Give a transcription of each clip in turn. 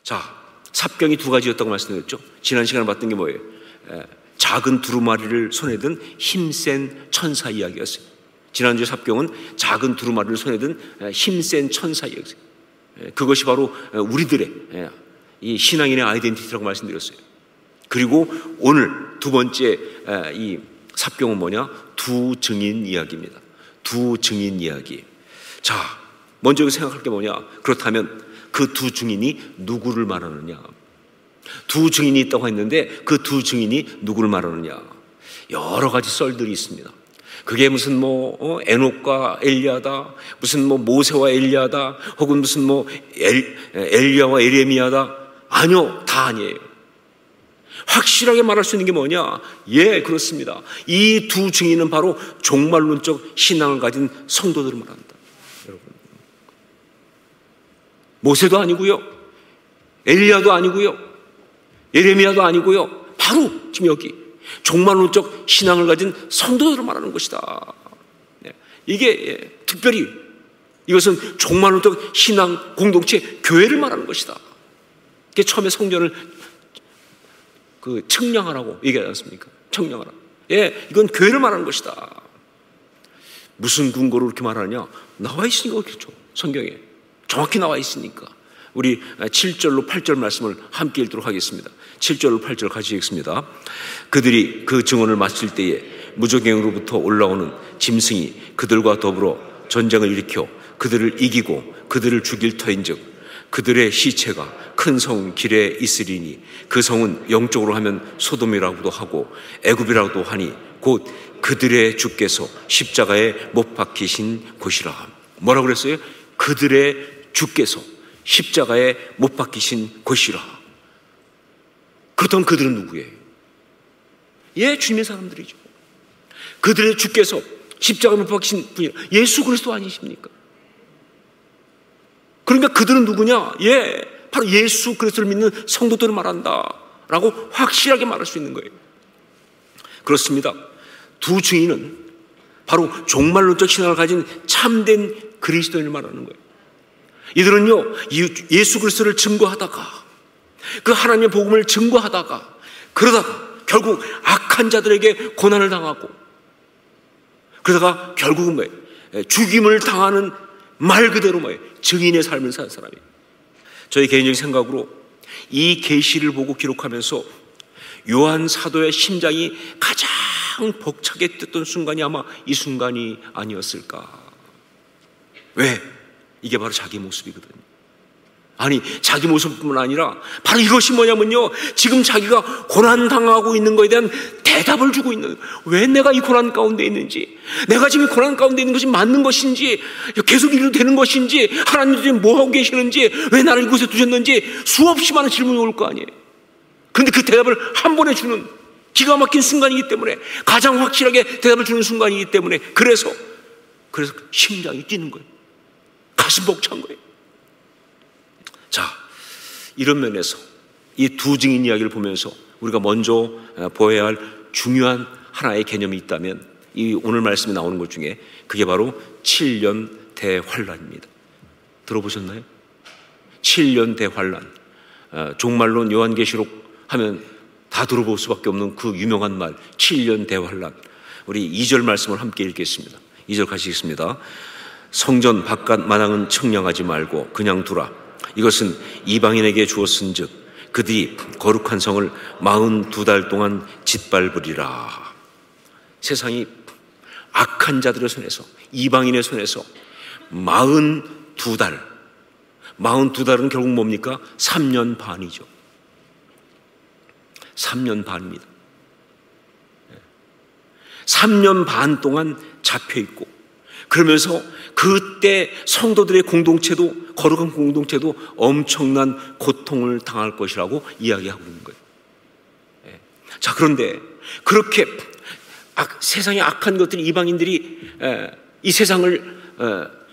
자, 삽경이 두 가지였다고 말씀드렸죠. 지난 시간에 봤던 게 뭐예요? 작은 두루마리를 손에 든 힘센 천사 이야기였어요. 지난주 삽경은 작은 두루마리를 손에 든 힘센 천사 이야기였어요. 그것이 바로 우리들의 이 신앙인의 아이덴티티라고 말씀드렸어요. 그리고 오늘 두 번째 이 삽경은 뭐냐? 두 증인 이야기입니다. 두 증인 이야기. 자, 먼저 생각할 게 뭐냐? 그렇다면 그 두 증인이 누구를 말하느냐? 두 증인이 있다고 했는데 그 두 증인이 누구를 말하느냐? 여러 가지 썰들이 있습니다. 그게 무슨 에녹과 엘리야다, 무슨 모세와 엘리야다, 혹은 무슨 엘리야와 에레미야다. 아니요, 다 아니에요. 확실하게 말할 수 있는 게 뭐냐? 예, 그렇습니다. 이 두 증인은 바로 종말론적 신앙을 가진 성도들을 말합니다. 여러분, 모세도 아니고요, 엘리야도 아니고요, 예레미야도 아니고요. 바로 지금 여기 종말론적 신앙을 가진 성도들을 말하는 것이다. 이게 특별히 이것은 종말론적 신앙 공동체 교회를 말하는 것이다. 이게 처음에 성전을 청량하라고 얘기하지 않습니까? 청량하라. 예, 이건 교회를 말하는 것이다. 무슨 근거로 이렇게 말하느냐? 나와 있으니까 그렇죠. 성경에 정확히 나와 있으니까. 우리 7절로 8절 말씀을 함께 읽도록 하겠습니다. 7절로 8절 같이 읽습니다. 그들이 그 증언을 마칠 때에 무저갱으로부터 올라오는 짐승이 그들과 더불어 전쟁을 일으켜 그들을 이기고 그들을 죽일 터인즉 그들의 시체가 큰 성 길에 있으리니 그 성은 영적으로 하면 소돔이라고도 하고 애굽이라고도 하니 곧 그들의 주께서 십자가에 못 박히신 곳이라. 뭐라고 그랬어요? 그들의 주께서 십자가에 못 박히신 곳이라. 그렇다면 그들은 누구예요? 예, 주님의 사람들이죠. 그들의 주께서 십자가에 못 박히신 분이라. 예수 그리스도 아니십니까? 그러니까 그들은 누구냐? 예, 바로 예수 그리스도를 믿는 성도들을 말한다 라고 확실하게 말할 수 있는 거예요. 그렇습니다. 두 증인은 바로 종말론적 신앙을 가진 참된 그리스도인을 말하는 거예요. 이들은요, 예수 그리스도를 증거하다가 그 하나님의 복음을 증거하다가 그러다가 결국 악한 자들에게 고난을 당하고 그러다가 결국은 뭐예요? 죽임을 당하는 말 그대로 뭐예요? 증인의 삶을 사는 사람이에요. 저희 개인적인 생각으로 이 계시를 보고 기록하면서 요한 사도의 심장이 가장 벅차게 뛰었던 순간이 아마 이 순간이 아니었을까. 왜? 이게 바로 자기 모습이거든요. 아니, 자기 모습뿐만 아니라 바로 이것이 뭐냐면요, 지금 자기가 고난당하고 있는 것에 대한 대답을 주고 있는, 왜 내가 이 고난 가운데 있는지, 내가 지금 이 고난 가운데 있는 것이 맞는 것인지, 계속 이래도 되는 것인지, 하나님께서 뭐하고 계시는지, 왜 나를 이곳에 두셨는지 수없이 많은 질문이 올 거 아니에요. 그런데 그 대답을 한 번에 주는 기가 막힌 순간이기 때문에, 가장 확실하게 대답을 주는 순간이기 때문에, 그래서 심장이 뛰는 거예요. 가슴 벅찬 거예요. 자, 이런 면에서 이 두 증인 이야기를 보면서 우리가 먼저 보아야 할 중요한 하나의 개념이 있다면 이 오늘 말씀에 나오는 것 중에 그게 바로 7년 대환란입니다. 들어보셨나요? 7년 대환란. 종말론 요한계시록 하면 다 들어볼 수밖에 없는 그 유명한 말 7년 대환란. 우리 2절 말씀을 함께 읽겠습니다. 2절 같이 읽습니다. 성전 바깥 마당은 청량하지 말고 그냥 두라. 이것은 이방인에게 주었은즉 그들이 거룩한 성을 42달 동안 짓밟으리라. 세상이 악한 자들의 손에서, 이방인의 손에서 42달, 42달은 결국 뭡니까? 3년 반이죠. 3년 반입니다. 3년 반 동안 잡혀있고, 그러면서 그때 성도들의 공동체도, 거룩한 공동체도 엄청난 고통을 당할 것이라고 이야기하고 있는 거예요. 자, 그런데 그렇게 세상에 악한 것들이, 이방인들이 이 세상을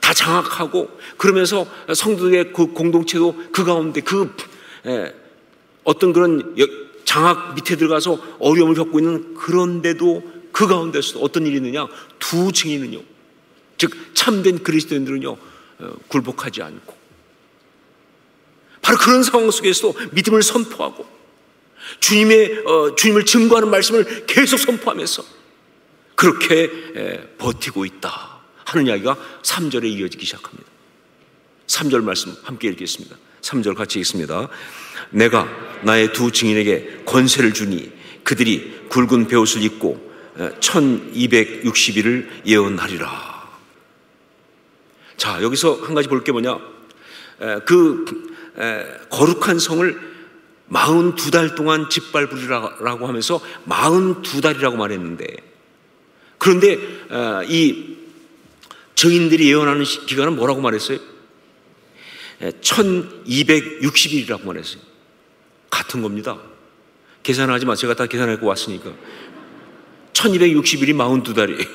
다 장악하고, 그러면서 성도들의 그 공동체도 그 가운데 어떤 그런 장악 밑에 들어가서 어려움을 겪고 있는, 그런데도 그 가운데서도 어떤 일이 있느냐? 두 증인은요, 즉 참된 그리스도인들은요, 굴복하지 않고 바로 그런 상황 속에서도 믿음을 선포하고 주님을 증거하는 말씀을 계속 선포하면서 그렇게 버티고 있다 하는 이야기가 3절에 이어지기 시작합니다. 3절 말씀 함께 읽겠습니다. 3절 같이 읽습니다. 내가 나의 두 증인에게 권세를 주니 그들이 굵은 베옷을 입고 1260일을 예언하리라. 자, 여기서 한 가지 볼 게 뭐냐, 거룩한 성을 42달 동안 짓밟으리라고 하면서 42달이라고 말했는데, 그런데 이 증인들이 예언하는 기간은 뭐라고 말했어요? 1260일이라고 말했어요. 같은 겁니다. 계산하지 마. 제가 다 계산하고 왔으니까 1260일이 42달이에요.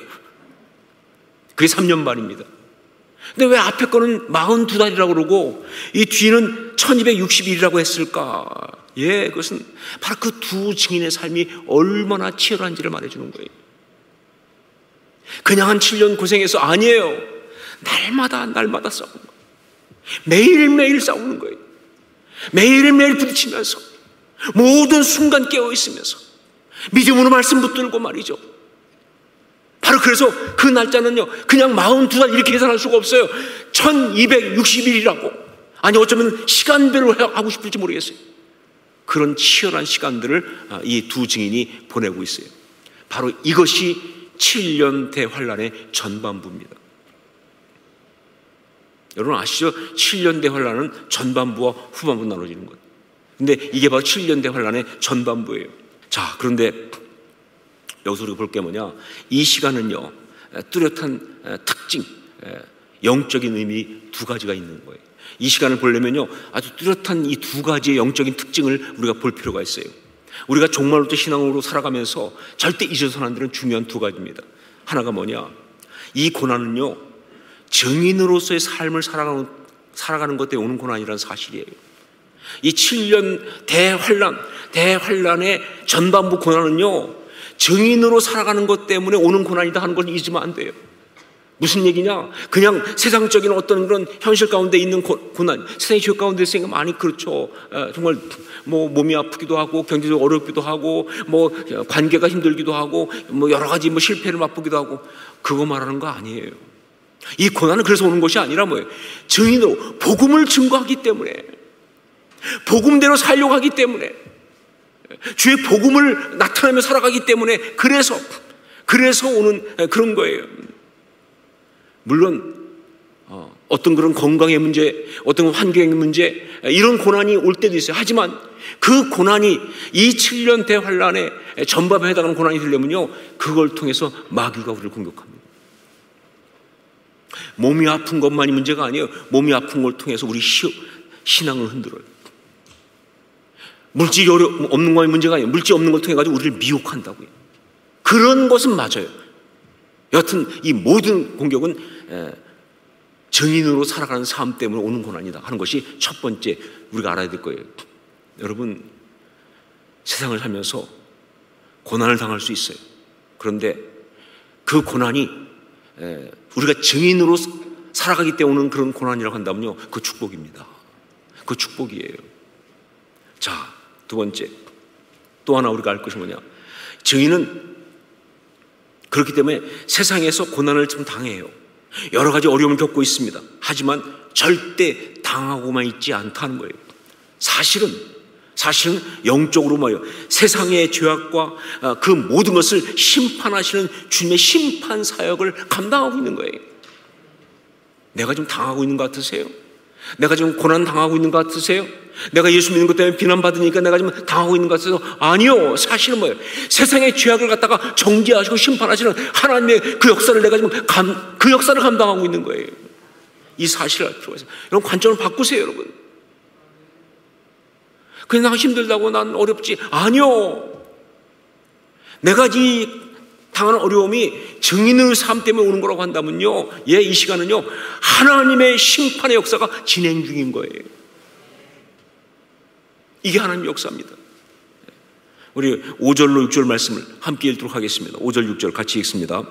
그게 3년 반입니다. 근데 왜 앞에 거는 42달이라고 그러고 이 뒤는 1260일이라고 했을까? 예, 그것은 바로 그 두 증인의 삶이 얼마나 치열한지를 말해주는 거예요. 그냥 한 7년 고생해서 아니에요. 날마다 싸우는 거예요. 매일매일 싸우는 거예요. 매일매일 부딪히면서 모든 순간 깨어있으면서 믿음으로 말씀 붙들고 말이죠. 바로 그래서 그 날짜는요, 그냥 42달 이렇게 계산할 수가 없어요. 1260일이라고. 아니, 어쩌면 시간별로 하고 싶을지 모르겠어요. 그런 치열한 시간들을 이 두 증인이 보내고 있어요. 바로 이것이 7년 대환란의 전반부입니다. 여러분 아시죠? 7년 대환란은 전반부와 후반부 나눠지는 것. 근데 이게 바로 7년 대환란의 전반부예요. 자, 그런데 여기서 우리가 볼 게 뭐냐, 이 시간은요 뚜렷한 특징, 영적인 의미 두 가지가 있는 거예요. 이 시간을 보려면요 아주 뚜렷한 이 두 가지의 영적인 특징을 우리가 볼 필요가 있어요. 우리가 종말로부터 신앙으로 살아가면서 절대 잊어서는 안 되는 중요한 두 가지입니다. 하나가 뭐냐, 이 고난은요 증인으로서의 삶을 살아가는 것 때문에 오는 고난이라는 사실이에요. 이 7년 대환란의 전반부 고난은요 증인으로 살아가는 것 때문에 오는 고난이다 하는 걸 잊으면 안 돼요. 무슨 얘기냐, 그냥 세상적인 어떤 그런 현실 가운데 있는 고난, 세상의 죄 가운데 있으니까 많이 그렇죠. 정말 뭐 몸이 아프기도 하고 경제적으로 어렵기도 하고 뭐 관계가 힘들기도 하고 뭐 여러 가지 뭐 실패를 맛보기도 하고, 그거 말하는 거 아니에요. 이 고난은 그래서 오는 것이 아니라 뭐예요, 증인으로 복음을 증거하기 때문에, 복음대로 살려고 하기 때문에, 주의 복음을 나타내며 살아가기 때문에 그래서 오는 그런 거예요. 물론 어떤 그런 건강의 문제, 어떤 환경의 문제, 이런 고난이 올 때도 있어요. 하지만 그 고난이 이 7년 대환란의 전반부에 해당하는 고난이 되려면요 그걸 통해서 마귀가 우리를 공격합니다. 몸이 아픈 것만이 문제가 아니에요. 몸이 아픈 걸 통해서 우리 신앙을 흔들어요. 물질이 없는 것이 문제가 아니에요. 물질 없는 걸 통해 가지고 우리를 미혹한다고요. 그런 것은 맞아요. 여하튼 이 모든 공격은 증인으로 살아가는 삶 때문에 오는 고난이다 하는 것이 첫 번째 우리가 알아야 될 거예요. 여러분, 세상을 살면서 고난을 당할 수 있어요. 그런데 그 고난이 우리가 증인으로 살아가기 때문에 오는 그런 고난이라고 한다면요 그 축복입니다. 그 축복이에요. 자, 두 번째, 또 하나 우리가 알 것이 뭐냐, 증인은 그렇기 때문에 세상에서 고난을 좀 당해요. 여러 가지 어려움을 겪고 있습니다. 하지만 절대 당하고만 있지 않다는 거예요. 사실은 영적으로 뭐예요, 세상의 죄악과 그 모든 것을 심판하시는 주님의 심판 사역을 감당하고 있는 거예요. 내가 좀 당하고 있는 것 같으세요? 내가 지금 고난 당하고 있는 것 같으세요? 내가 예수 믿는 것 때문에 비난받으니까 내가 지금 당하고 있는 것 같아서, 아니요. 사실은 뭐예요, 세상의 죄악을 갖다가 정죄하시고 심판하시는 하나님의 그 역사를 내가 지금 그 역사를 감당하고 있는 거예요. 이 사실을 알 필요가 있어요. 여러분, 관점을 바꾸세요. 여러분, 그냥 나 힘들다고 난 어렵지, 아니요. 내가 이 당하는 어려움이 증인의 삶 때문에 오는 거라고 한다면요, 이 시간은요 하나님의 심판의 역사가 진행 중인 거예요. 이게 하나님의 역사입니다. 우리 5절로 6절 말씀을 함께 읽도록 하겠습니다. 5절 6절 같이 읽습니다.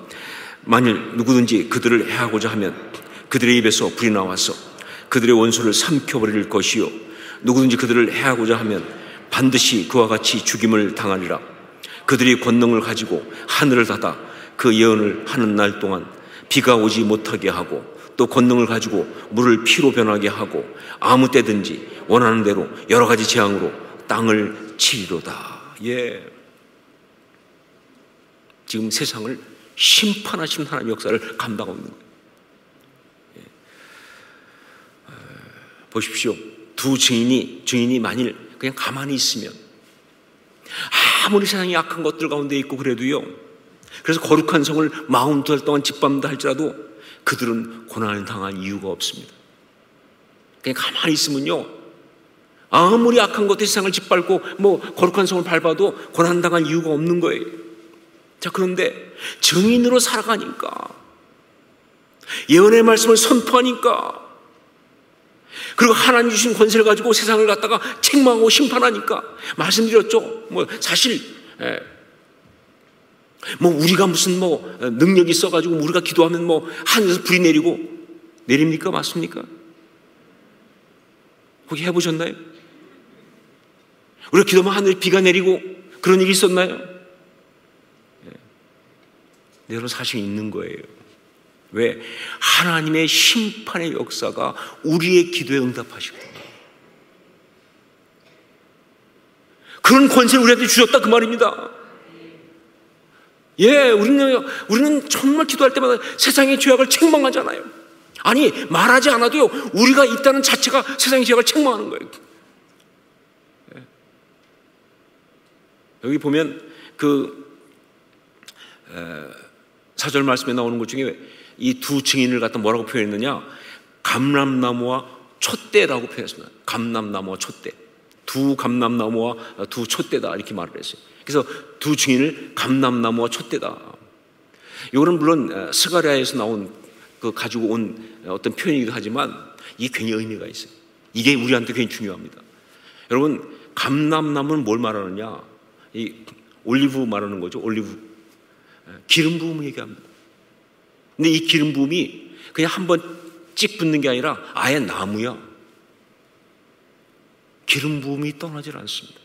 만일 누구든지 그들을 해하고자 하면 그들의 입에서 불이 나와서 그들의 원수를 삼켜버릴 것이요 누구든지 그들을 해하고자 하면 반드시 그와 같이 죽임을 당하리라. 그들이 권능을 가지고 하늘을 닫아 그 예언을 하는 날 동안 비가 오지 못하게 하고, 또 권능을 가지고 물을 피로 변하게 하고, 아무 때든지 원하는 대로 여러 가지 재앙으로 땅을 치리로다. 예. 지금 세상을 심판하신 하나님의 역사를 감당하고 있는 거예요. 예. 보십시오. 두 증인이 만일 그냥 가만히 있으면, 아무리 세상이 악한 것들 가운데 있고 그래도요, 그래서 거룩한 성을 42달 동안 짓밟는다 할지라도 그들은 고난을 당할 이유가 없습니다. 그냥 가만히 있으면요, 아무리 악한 것들 세상을 짓밟고 거룩한 성을 밟아도 고난 당할 이유가 없는 거예요. 자, 그런데 증인으로 살아가니까, 예언의 말씀을 선포하니까, 그리고 하나님 주신 권세를 가지고 세상을 갖다가 책망하고 심판하니까, 말씀드렸죠. 사실 우리가 무슨 능력이 있어가지고 우리가 기도하면 하늘에서 불이 내립니까? 맞습니까? 혹시 해보셨나요? 우리가 기도하면 하늘에 비가 내리고 그런 일이 있었나요? 네, 여러분, 사실 있는 거예요. 왜? 하나님의 심판의 역사가 우리의 기도에 응답하시거든요. 그런 권세를 우리한테 주셨다, 그 말입니다. 예, 우리는 정말 기도할 때마다 세상의 죄악을 책망하잖아요. 아니, 말하지 않아도요, 우리가 있다는 자체가 세상의 죄악을 책망하는 거예요. 예. 여기 보면 사절 말씀에 나오는 것 중에 이 두 증인을 갖다 뭐라고 표현했느냐? 감람나무와 촛대라고 표현했습니다. 감람나무와 촛대. 두 감람나무와 두 촛대다, 이렇게 말을 했어요. 그래서 두 증인을 감람나무와 촛대다. 이거는 물론 스가랴에서 나온 가지고 온 어떤 표현이기도 하지만 이게 굉장히 의미가 있어요. 이게 우리한테 굉장히 중요합니다. 여러분, 감람나무는 뭘 말하느냐? 이 올리브 말하는 거죠. 올리브. 기름 부음을 얘기합니다. 근데 이 기름 부음이 그냥 한번 찍 붙는 게 아니라 아예 나무야. 기름 부음이 떠나질 않습니다.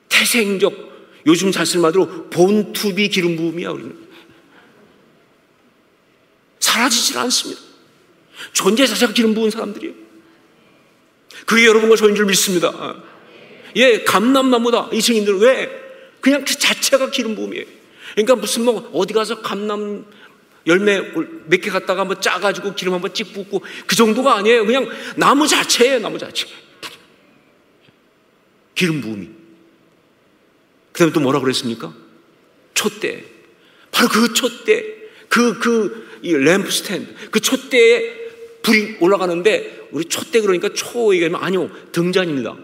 태생적, 요즘 잘 쓸 말로 본투비 기름 부음이야. 우리는 사라지질 않습니다. 존재 자체가 기름 부은 사람들이에요. 그게 여러분과 저인 줄 믿습니다. 예, 감람나무다, 이 증인들은. 왜? 그냥 그 자체가 기름 부음이에요. 그러니까 무슨 어디 가서 감람 열매 몇 개 갖다가 한번 짜가지고 기름 한번 찍 붓고 그 정도가 아니에요. 그냥 나무 자체예요, 나무 자체. 기름 부음이. 그 다음에 또 뭐라 그랬습니까? 촛대. 바로 그 촛대, 이 램프 스탠드, 그 촛대에 불이 올라가는데, 우리 촛대 그러니까 초 얘기하면 아니요, 등잔입니다.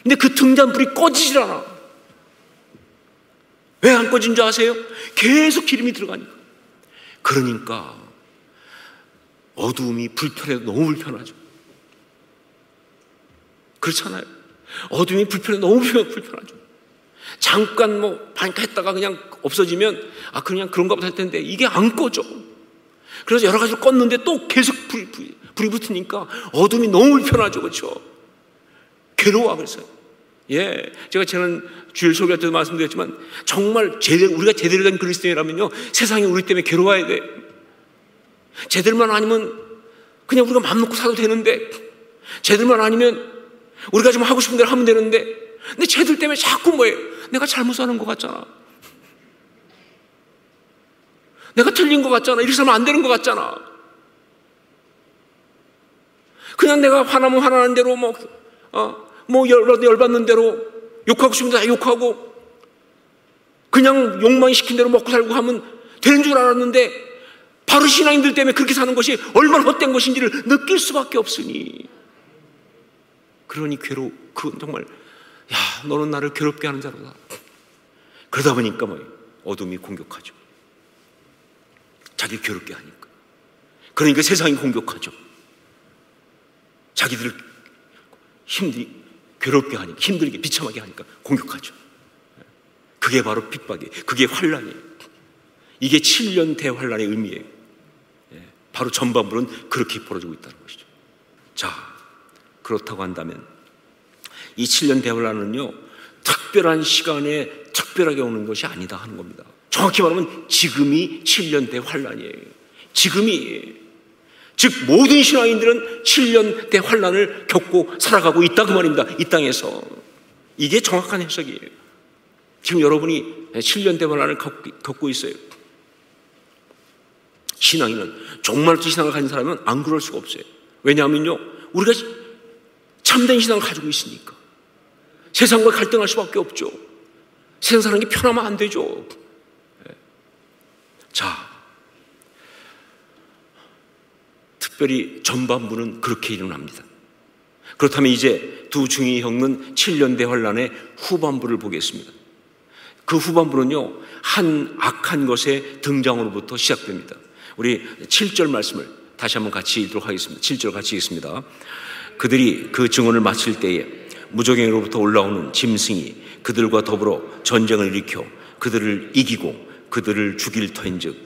근데 그 등잔 불이 꺼지질 않아. 왜 안 꺼진 줄 아세요? 계속 기름이 들어가니까. 그러니까 어두움이 불편해도 너무 불편하죠. 그렇잖아요. 어둠이 불편해도 너무 불편하죠. 잠깐 반까 했다가 그냥 없어지면 그냥 그런가 보다 할 텐데 이게 안 꺼져. 그래서 여러 가지로 껐는데 또 계속 불이 붙으니까 어둠이 너무 불편하죠. 그렇죠? 괴로워. 그래서 예, 제가 지난 주일 설교할 때도 말씀드렸지만 정말 우리가 제대로 된 그리스도인이라면요, 세상이 우리 때문에 괴로워야 돼. 제대로만 아니면 그냥 우리가 맘 놓고 살아도 되는데, 제대로만 아니면 우리가 좀 하고 싶은 대로 하면 되는데, 근데 쟤들 때문에 자꾸 내가 잘못 사는 것 같잖아, 내가 틀린 것 같잖아, 이렇게 살면 안 되는 것 같잖아. 그냥 내가 화나면 화나는 대로 열받는 대로 욕하고 싶은 대로 다 욕하고 그냥 욕만 시킨 대로 먹고 살고 하면 되는 줄 알았는데, 바로 신앙인들 때문에 그렇게 사는 것이 얼마나 헛된 것인지를 느낄 수밖에 없으니, 그러니 그건 정말, 야, 너는 나를 괴롭게 하는 자로다. 그러다 보니까 어둠이 공격하죠. 자기를 괴롭게 하니까. 그러니까 세상이 공격하죠. 자기들을 괴롭게 하니까, 힘들게 비참하게 하니까 공격하죠. 그게 바로 핍박이에요. 그게 환란이에요. 이게 7년 대환란의 의미예요. 바로 전반부는 그렇게 벌어지고 있다는 것이죠. 자, 그렇다고 한다면 이 7년 대환란은요, 특별한 시간에 특별하게 오는 것이 아니다 하는 겁니다. 정확히 말하면 지금이 7년 대환란이에요. 지금이. 즉 모든 신앙인들은 7년 대환란을 겪고 살아가고 있다 그 말입니다. 이 땅에서. 이게 정확한 해석이에요. 지금 여러분이 7년 대환란을 겪고 있어요. 신앙인은, 정말 신앙을 가진 사람은 안 그럴 수가 없어요. 왜냐하면요, 우리가 참된 신앙을 가지고 있으니까. 세상과 갈등할 수밖에 없죠. 세상 사는 게 편하면 안 되죠. 자, 특별히 전반부는 그렇게 일어납니다. 그렇다면 이제 두 증인이 겪는 7년 대환란의 후반부를 보겠습니다. 그 후반부는요, 한 악한 것의 등장으로부터 시작됩니다. 우리 7절 말씀을 다시 한번 같이 읽도록 하겠습니다. 7절 같이 읽습니다. 그들이 그 증언을 마칠 때에 무저갱이로부터 올라오는 짐승이 그들과 더불어 전쟁을 일으켜 그들을 이기고 그들을 죽일 터인즉,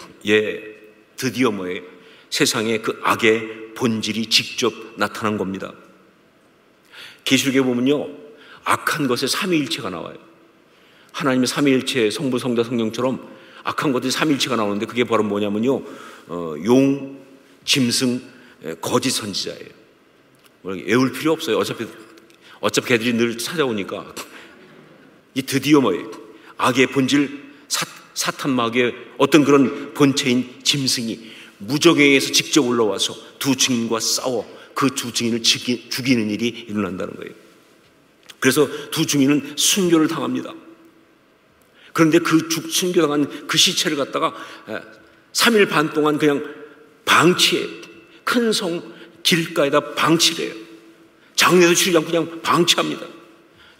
드디어 뭐예요? 세상에 그 악의 본질이 직접 나타난 겁니다. 계시록에 보면요, 악한 것의 삼위일체가 나와요. 하나님의 삼위일체, 성부, 성자, 성령처럼 악한 것들이 삼위일체가 나오는데 그게 바로 뭐냐면요, 용, 짐승, 거짓 선지자예요. 외울 필요 없어요. 어차피 걔들이 늘 찾아오니까. 이 드디어 뭐예요? 악의 본질, 사탄 마귀의 어떤 그런 본체인 짐승이 무저갱에서 직접 올라와서 두 증인과 싸워 그 두 증인을 죽이는 일이 일어난다는 거예요. 그래서 두 증인은 순교를 당합니다. 그런데 그 순교당한 그 시체를 갖다가 3일 반 동안 그냥 방치해. 큰 성 길가에다 방치를 해요. 장례도 치르지 않고 그냥 방치합니다.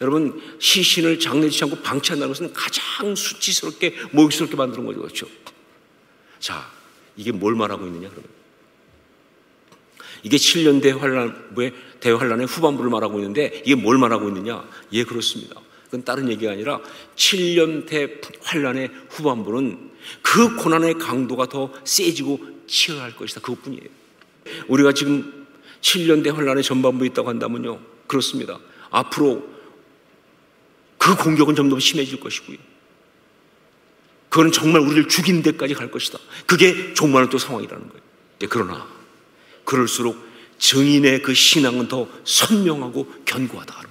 여러분, 시신을 장례 치지 않고 방치한다는 것은 가장 수치스럽게, 모욕스럽게 만드는 거죠. 그렇죠? 자, 이게 뭘 말하고 있느냐, 그러면? 이게 7년 대환란의 후반부를 말하고 있는데, 이게 뭘 말하고 있느냐? 예, 그렇습니다. 그건 다른 얘기가 아니라 7년 대환란의 후반부는 그 고난의 강도가 더 세지고 치열할 것이다. 그것뿐이에요. 우리가 지금 7년 대환란의 전반부에 있다고 한다면요, 그렇습니다. 앞으로 그 공격은 점점 심해질 것이고요. 그거는 정말 우리를 죽인 데까지 갈 것이다. 그게 종말은 또 상황이라는 거예요. 그러나 그럴수록 증인의 그 신앙은 더 선명하고 견고하다.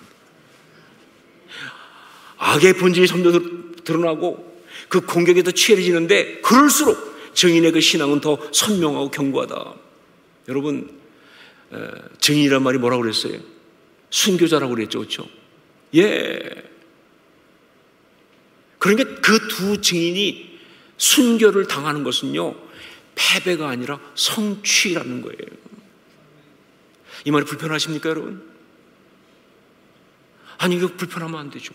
악의 본질이 점점 드러나고 그 공격이 더 치열해지는데 그럴수록 증인의 그 신앙은 더 선명하고 견고하다. 여러분, 증인이란 말이 뭐라고 그랬어요? 순교자라고 그랬죠. 그렇죠? 그러니까 그 두 증인이 순교를 당하는 것은요, 패배가 아니라 성취라는 거예요. 이 말이 불편하십니까, 여러분? 아니, 이거 불편하면 안 되죠.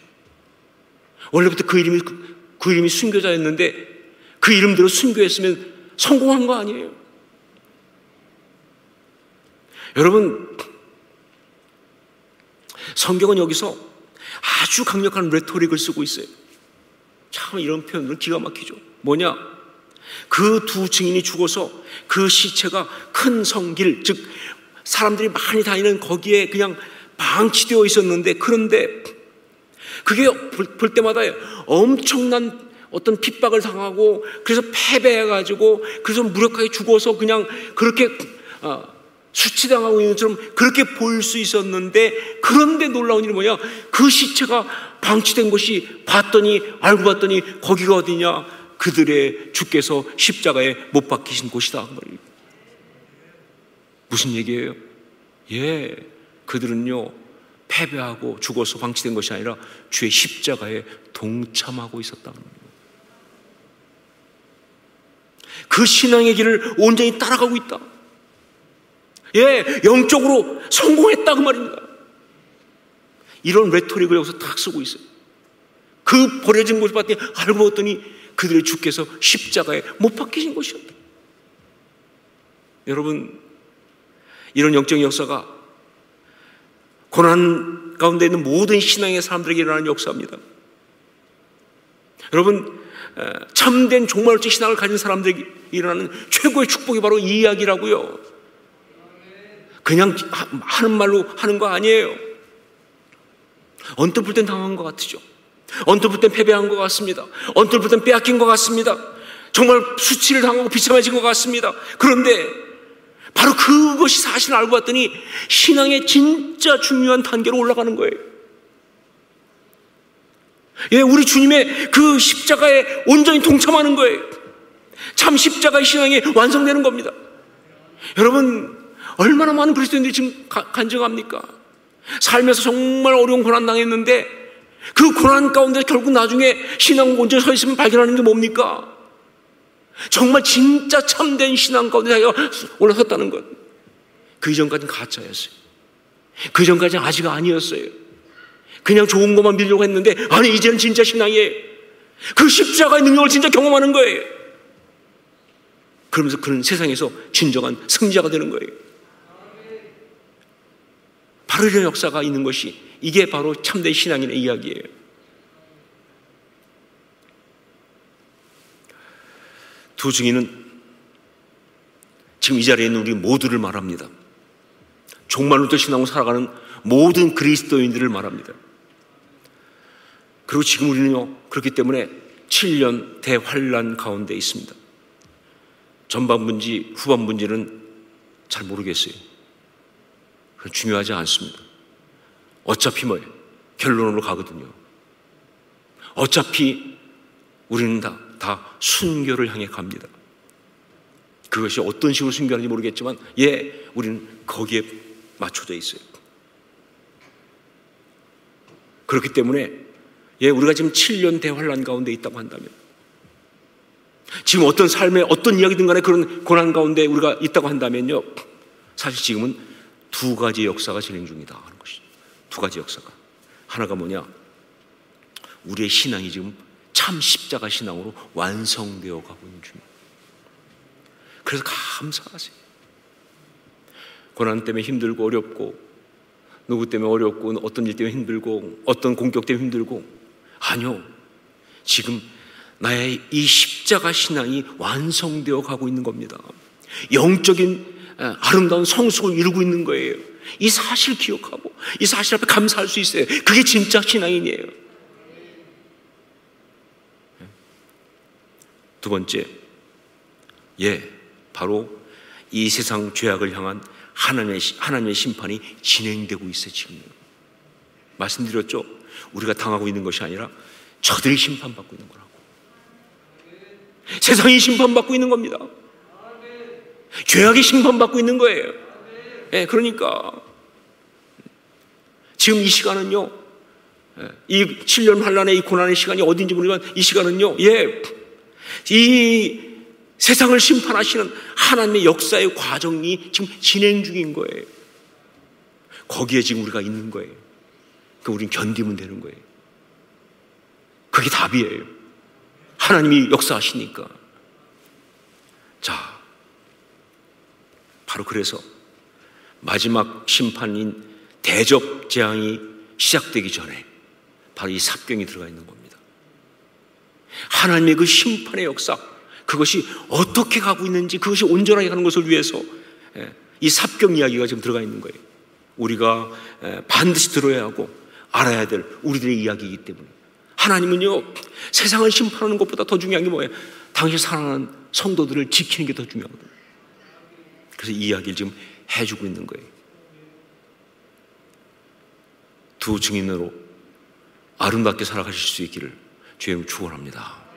원래부터 그 이름이 순교자였는데 그 이름대로 순교했으면 성공한 거 아니에요? 여러분, 성경은 여기서 아주 강력한 레토릭을 쓰고 있어요. 참, 이런 표현은 기가 막히죠. 뭐냐? 그 두 증인이 죽어서 그 시체가 큰 성길, 즉 사람들이 많이 다니는 거기에 그냥 방치되어 있었는데, 그런데 그게 볼 때마다 엄청난 어떤 핍박을 당하고 그래서 패배해가지고 그래서 무력하게 죽어서 그냥 그렇게 수치당하고 있는 것처럼 그렇게 보일 수 있었는데, 그런데 놀라운 일이 뭐냐? 그 시체가 방치된 곳이 알고 봤더니 거기가 어디냐? 그들의 주께서 십자가에 못 박히신 곳이다. 무슨 얘기예요? 그들은요, 패배하고 죽어서 방치된 것이 아니라 주의 십자가에 동참하고 있었다는 거예요. 그 신앙의 길을 온전히 따라가고 있다. 영적으로 성공했다 그 말입니다. 이런 레토릭을 여기서 딱 쓰고 있어요. 그 버려진 곳을 봤더니 알고 봤더니 그들의 주께서 십자가에 못 박히신 것이었다. 여러분, 이런 영적인 역사가 고난 가운데 있는 모든 신앙의 사람들에게 일어나는 역사입니다. 여러분, 참된 종말적 신앙을 가진 사람들에게 일어나는 최고의 축복이 바로 이 이야기라고요. 그냥 하는 말로 하는 거 아니에요. 언뜻 볼 땐 당한 것 같으죠. 언뜻 볼 땐 패배한 것 같습니다. 언뜻 볼 땐 빼앗긴 것 같습니다. 정말 수치를 당하고 비참해진 것 같습니다. 그런데 바로 그것이 사실을 알고 봤더니 신앙의 진짜 중요한 단계로 올라가는 거예요. 예, 우리 주님의 그 십자가에 온전히 동참하는 거예요. 참 십자가의 신앙이 완성되는 겁니다. 여러분, 얼마나 많은 그리스도인들이 지금 간증합니까? 살면서 정말 어려운 고난 당했는데 그 고난 가운데 결국 나중에 신앙 온전히 서 있으면 발견하는 게 뭡니까? 정말 진짜 참된 신앙 가운데 자기가 올라섰다는 것. 그 이전까지는 가짜였어요. 그 이전까지는 아직 아니었어요. 그냥 좋은 것만 빌려고 했는데 아니 이제는 진짜 신앙이에요. 그 십자가의 능력을 진짜 경험하는 거예요. 그러면서 그는 세상에서 진정한 승자가 되는 거예요. 바로 이런 역사가 있는 것이 이게 바로 참된 신앙인의 이야기예요. 두 증인은 지금 이 자리에 있는 우리 모두를 말합니다. 종말론적 신앙으로 살아가는 모든 그리스도인들을 말합니다. 그리고 지금 우리는요, 그렇기 때문에 7년 대환란 가운데 있습니다. 전반부인지 후반부인지는 잘 모르겠어요. 그건 중요하지 않습니다. 어차피 뭐예요? 결론으로 가거든요. 어차피 우리는 다 순교를 향해 갑니다. 그것이 어떤 식으로 순교하는지 모르겠지만 우리는 거기에 맞춰져 있어요. 그렇기 때문에 우리가 지금 7년 대환란 가운데 있다고 한다면, 지금 어떤 삶의 어떤 이야기든 간에 그런 고난 가운데 우리가 있다고 한다면요, 사실 지금은 두 가지 역사가 진행 중이다 하는 것이죠. 두 가지 역사가. 하나가 뭐냐? 우리의 신앙이 지금 참 십자가 신앙으로 완성되어 가고 있는 중입니다. 그래서 감사하세요. 고난 때문에 힘들고 어렵고, 누구 때문에 어렵고, 어떤 일 때문에 힘들고, 어떤 공격 때문에 힘들고, 아니요, 지금 나의 이 십자가 신앙이 완성되어 가고 있는 겁니다. 영적인 아름다운 성숙을 이루고 있는 거예요. 이 사실을 기억하고 이 사실 앞에 감사할 수 있어요. 그게 진짜 신앙인이에요. 두 번째, 바로 이 세상 죄악을 향한 하나님의 심판이 진행되고 있어요. 지금 말씀드렸죠. 우리가 당하고 있는 것이 아니라 저들이 심판받고 있는 거라고. 세상이 심판받고 있는 겁니다. 죄악이 심판받고 있는 거예요. 그러니까 지금 이 시간은요, 이 7년 환란의 이 고난의 시간이 어딘지 모르지만 이 시간은요, 이 세상을 심판하시는 하나님의 역사의 과정이 지금 진행 중인 거예요. 거기에 지금 우리가 있는 거예요. 그러니까 우리는 견디면 되는 거예요. 그게 답이에요. 하나님이 역사하시니까. 자, 바로 그래서 마지막 심판인 대적 재앙이 시작되기 전에 바로 이 삽경이 들어가 있는 겁니다. 하나님의 그 심판의 역사, 그것이 어떻게 가고 있는지, 그것이 온전하게 가는 것을 위해서 이 삽경 이야기가 지금 들어가 있는 거예요. 우리가 반드시 들어야 하고 알아야 될 우리들의 이야기이기 때문에. 하나님은요, 세상을 심판하는 것보다 더 중요한 게 뭐예요? 당신 사랑하는 성도들을 지키는 게 더 중요하거든요. 그래서 이 이야기를 지금 해주고 있는 거예요. 두 증인으로 아름답게 살아가실 수 있기를 주님 축원합니다.